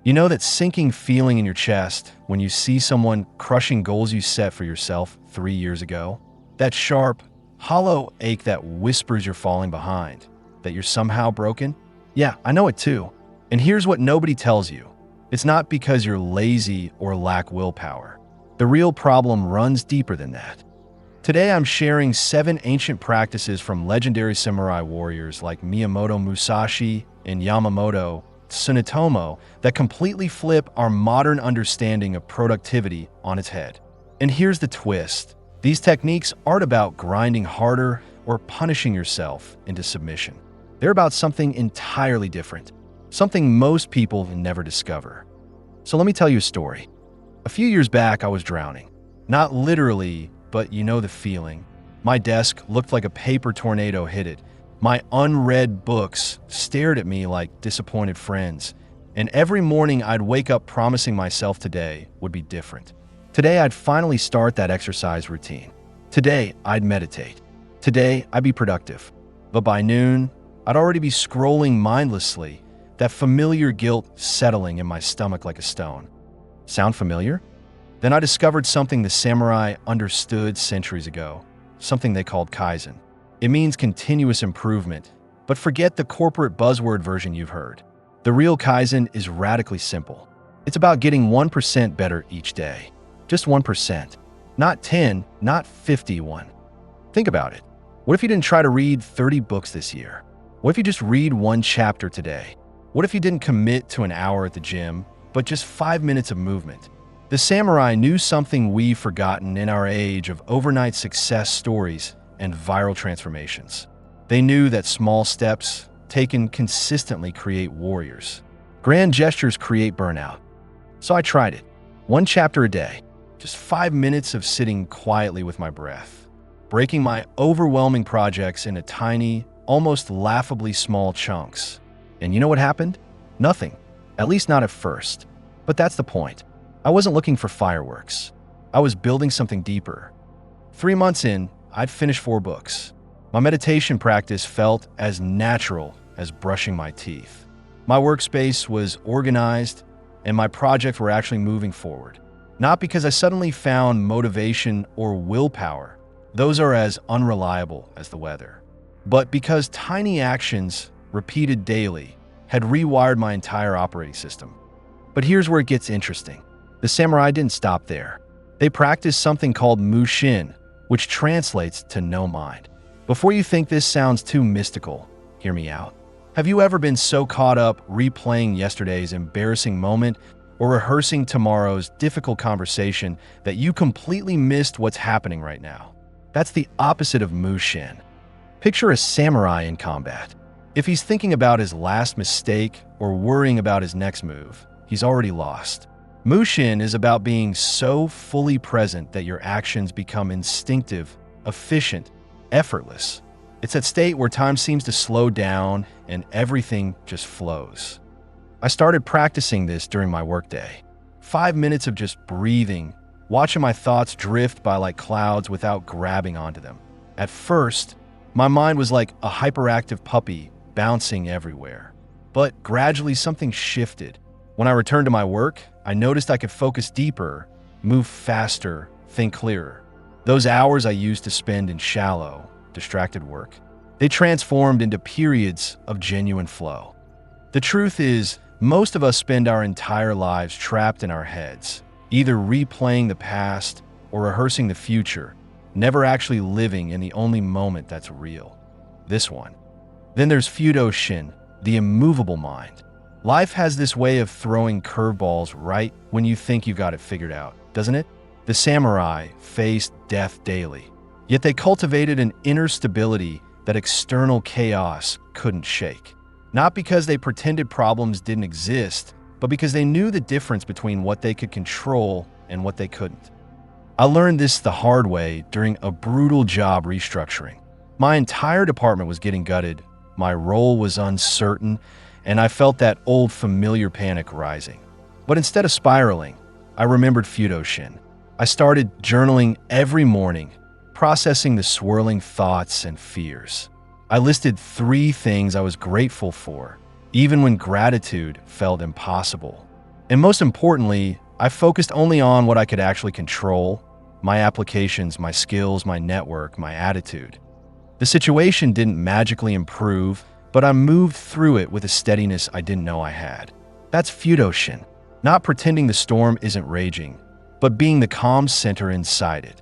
You know that sinking feeling in your chest when you see someone crushing goals you set for yourself 3 years ago? That sharp, hollow ache that whispers you're falling behind, that you're somehow broken? Yeah, I know it too. And here's what nobody tells you. It's not because you're lazy or lack willpower. The real problem runs deeper than that. Today I'm sharing 7 ancient practices from legendary samurai warriors like Miyamoto Musashi and Yamamoto Tsunetomo that completely flip our modern understanding of productivity on its head. And here's the twist. These techniques aren't about grinding harder or punishing yourself into submission. They're about something entirely different, something most people never discover. So let me tell you a story. A few years back, I was drowning. Not literally, but you know the feeling. My desk looked like a paper tornado hit it. My unread books stared at me like disappointed friends. And every morning I'd wake up promising myself today would be different. Today I'd finally start that exercise routine. Today I'd meditate. Today I'd be productive. But by noon, I'd already be scrolling mindlessly, that familiar guilt settling in my stomach like a stone. Sound familiar? Then I discovered something the samurai understood centuries ago, something they called Kaizen. It means continuous improvement, but forget the corporate buzzword version you've heard. The real Kaizen is radically simple. It's about getting 1% better each day. Just 1%. Not 10, not 51. Think about it. What if you didn't try to read 30 books this year? What if you just read 1 chapter today? What if you didn't commit to an hour at the gym, but just 5 minutes of movement? The samurai knew something we've forgotten in our age of overnight success stories and viral transformations. They knew that small steps taken consistently create warriors. Grand gestures create burnout. So I tried it. 1 chapter a day. Just 5 minutes of sitting quietly with my breath. Breaking my overwhelming projects into tiny, almost laughably small chunks. And you know what happened? Nothing. At least not at first. But that's the point. I wasn't looking for fireworks. I was building something deeper. 3 months in, I'd finished 4 books. My meditation practice felt as natural as brushing my teeth. My workspace was organized, and my projects were actually moving forward. Not because I suddenly found motivation or willpower. Those are as unreliable as the weather. But because tiny actions, repeated daily, had rewired my entire operating system. But here's where it gets interesting. The samurai didn't stop there. They practiced something called Mushin, which translates to no mind. Before you think this sounds too mystical, hear me out. Have you ever been so caught up replaying yesterday's embarrassing moment or rehearsing tomorrow's difficult conversation that you completely missed what's happening right now? That's the opposite of Mushin. Picture a samurai in combat. If he's thinking about his last mistake or worrying about his next move, he's already lost. Mushin is about being so fully present that your actions become instinctive, efficient, effortless. It's that state where time seems to slow down and everything just flows. I started practicing this during my workday. 5 minutes of just breathing, watching my thoughts drift by like clouds without grabbing onto them. At first, my mind was like a hyperactive puppy bouncing everywhere. But gradually something shifted. When I returned to my work, I noticed I could focus deeper, move faster, think clearer. Those hours I used to spend in shallow, distracted work, they transformed into periods of genuine flow. The truth is, most of us spend our entire lives trapped in our heads, either replaying the past or rehearsing the future, never actually living in the only moment that's real, this one. Then there's Fudosan, the immovable mind. Life has this way of throwing curveballs right when you think you got it figured out, doesn't it? The samurai faced death daily, yet they cultivated an inner stability that external chaos couldn't shake. Not because they pretended problems didn't exist, but because they knew the difference between what they could control and what they couldn't. I learned this the hard way during a brutal job restructuring. My entire department was getting gutted, my role was uncertain, and I felt that old familiar panic rising. But instead of spiraling, I remembered Fudosan. I started journaling every morning, processing the swirling thoughts and fears. I listed 3 things I was grateful for, even when gratitude felt impossible. And most importantly, I focused only on what I could actually control: my applications, my skills, my network, my attitude. The situation didn't magically improve, but I moved through it with a steadiness I didn't know I had. That's Fudosan, not pretending the storm isn't raging, but being the calm center inside it.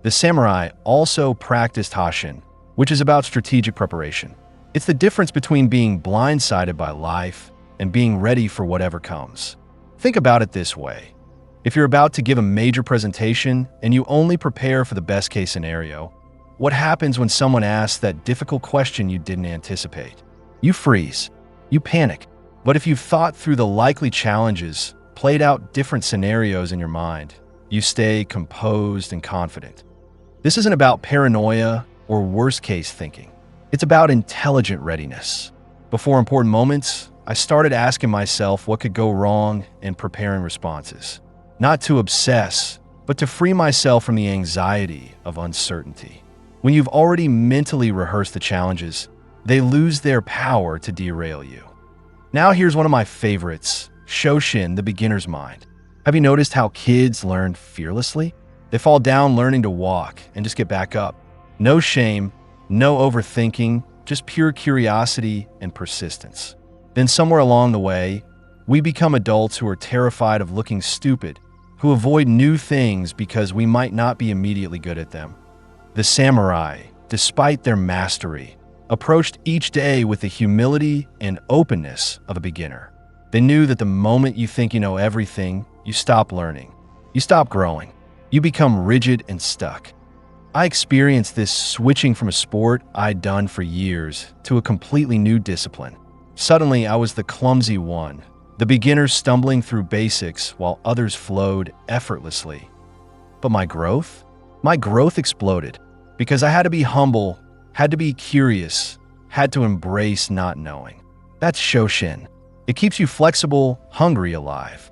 The samurai also practiced Hosan, which is about strategic preparation. It's the difference between being blindsided by life and being ready for whatever comes. Think about it this way. If you're about to give a major presentation and you only prepare for the best-case scenario, what happens when someone asks that difficult question you didn't anticipate? You freeze. You panic. But if you've thought through the likely challenges, played out different scenarios in your mind, you stay composed and confident. This isn't about paranoia or worst-case thinking. It's about intelligent readiness. Before important moments, I started asking myself what could go wrong and preparing responses. Not to obsess, but to free myself from the anxiety of uncertainty. When you've already mentally rehearsed the challenges, they lose their power to derail you. Now here's one of my favorites, Shosen, the beginner's mind. Have you noticed how kids learn fearlessly? They fall down learning to walk and just get back up. No shame, no overthinking, just pure curiosity and persistence. Then somewhere along the way, we become adults who are terrified of looking stupid, who avoid new things because we might not be immediately good at them. The samurai, despite their mastery, approached each day with the humility and openness of a beginner. They knew that the moment you think you know everything, you stop learning. You stop growing. You become rigid and stuck. I experienced this switching from a sport I'd done for years to a completely new discipline. Suddenly, I was the clumsy one, the beginner stumbling through basics while others flowed effortlessly. But my growth exploded because I had to be humble, had to be curious, had to embrace not knowing. That's Shosen. It keeps you flexible, hungry, alive.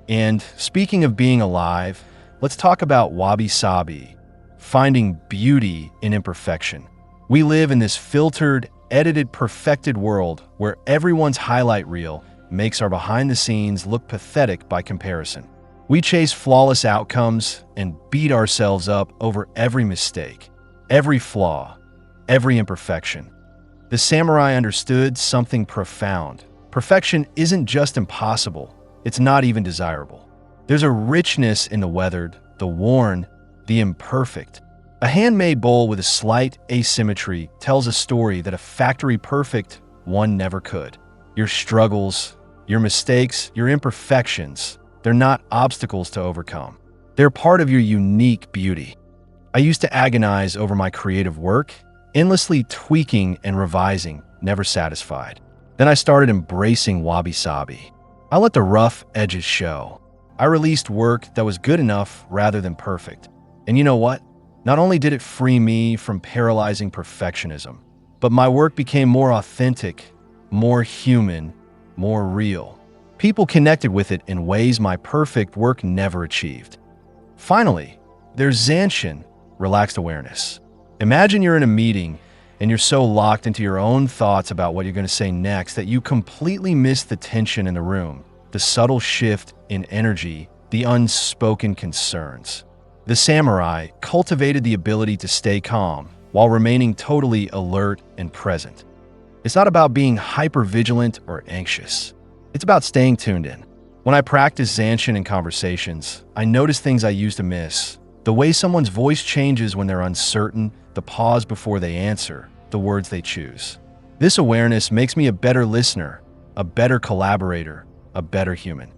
And speaking of being alive, let's talk about Wabi-Sabi, finding beauty in imperfection. We live in this filtered, edited, perfected world where everyone's highlight reel makes our behind-the-scenes look pathetic by comparison. We chase flawless outcomes and beat ourselves up over every mistake, every flaw, every imperfection. The samurai understood something profound. Perfection isn't just impossible, it's not even desirable. There's a richness in the weathered, the worn, the imperfect. A handmade bowl with a slight asymmetry tells a story that a factory perfect one never could. Your struggles, your mistakes, your imperfections, they're not obstacles to overcome. They're part of your unique beauty. I used to agonize over my creative work, endlessly tweaking and revising, never satisfied. Then I started embracing Wabi-Sabi. I let the rough edges show. I released work that was good enough rather than perfect. And you know what? Not only did it free me from paralyzing perfectionism, but my work became more authentic, more human, more real. People connected with it in ways my perfect work never achieved. Finally, there's Zanshin, relaxed awareness. Imagine you're in a meeting and you're so locked into your own thoughts about what you're going to say next that you completely miss the tension in the room, the subtle shift in energy, the unspoken concerns. The samurai cultivated the ability to stay calm while remaining totally alert and present. It's not about being hyper-vigilant or anxious. It's about staying tuned in. When I practice Zanshin in conversations, I notice things I used to miss. The way someone's voice changes when they're uncertain, the pause before they answer, the words they choose. This awareness makes me a better listener, a better collaborator, a better human.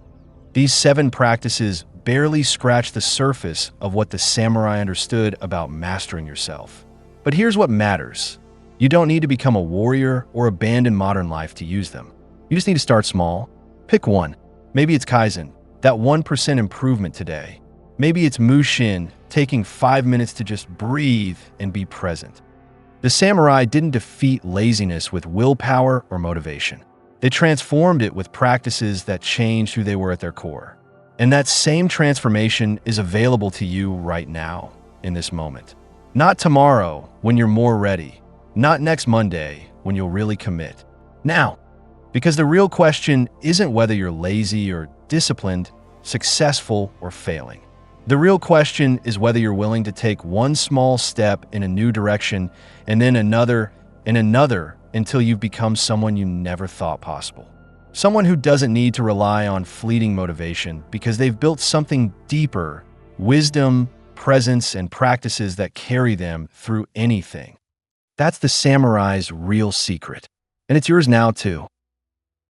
These 7 practices barely scratch the surface of what the samurai understood about mastering yourself. But here's what matters. You don't need to become a warrior or abandon modern life to use them. You just need to start small. Pick one. Maybe it's Kaizen, that 1% improvement today. Maybe it's Mushin, taking 5 minutes to just breathe and be present. The samurai didn't defeat laziness with willpower or motivation. They transformed it with practices that changed who they were at their core. And that same transformation is available to you right now, in this moment. Not tomorrow, when you're more ready. Not next Monday, when you'll really commit. Now, Because the real question isn't whether you're lazy or disciplined, successful or failing. The real question is whether you're willing to take one small step in a new direction and then another and another until you've become someone you never thought possible. Someone who doesn't need to rely on fleeting motivation because they've built something deeper, wisdom, presence, and practices that carry them through anything. That's the samurai's real secret. And it's yours now too.